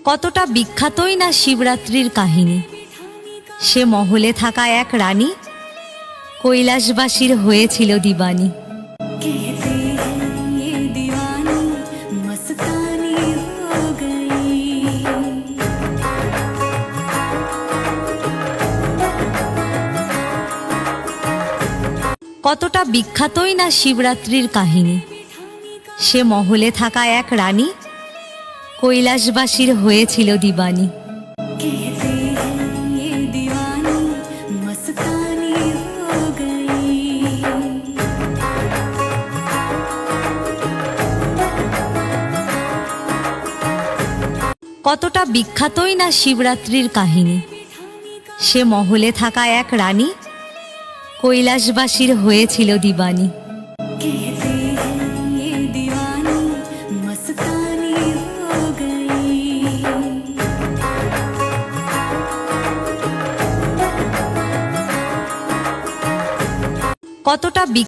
কতটা বিখ্যাতই না শিবরাত্রির কাহিনী। সে মহলে থাকা এক রানী কৈলাসবাসীর হয়েছিল দিবানী। কতটা বিখ্যাতই না শিবরাত্রির কাহিনী। সে মহলে থাকা এক রানী কৈলাসবাসীর হয়েছিল দিবানী। কতটা বিখ্যাতই না শিবরাত্রির কাহিনী। সে মহলে থাকা এক রানী কৈলাসবাসীর হয়েছিল দিবানী। কতটা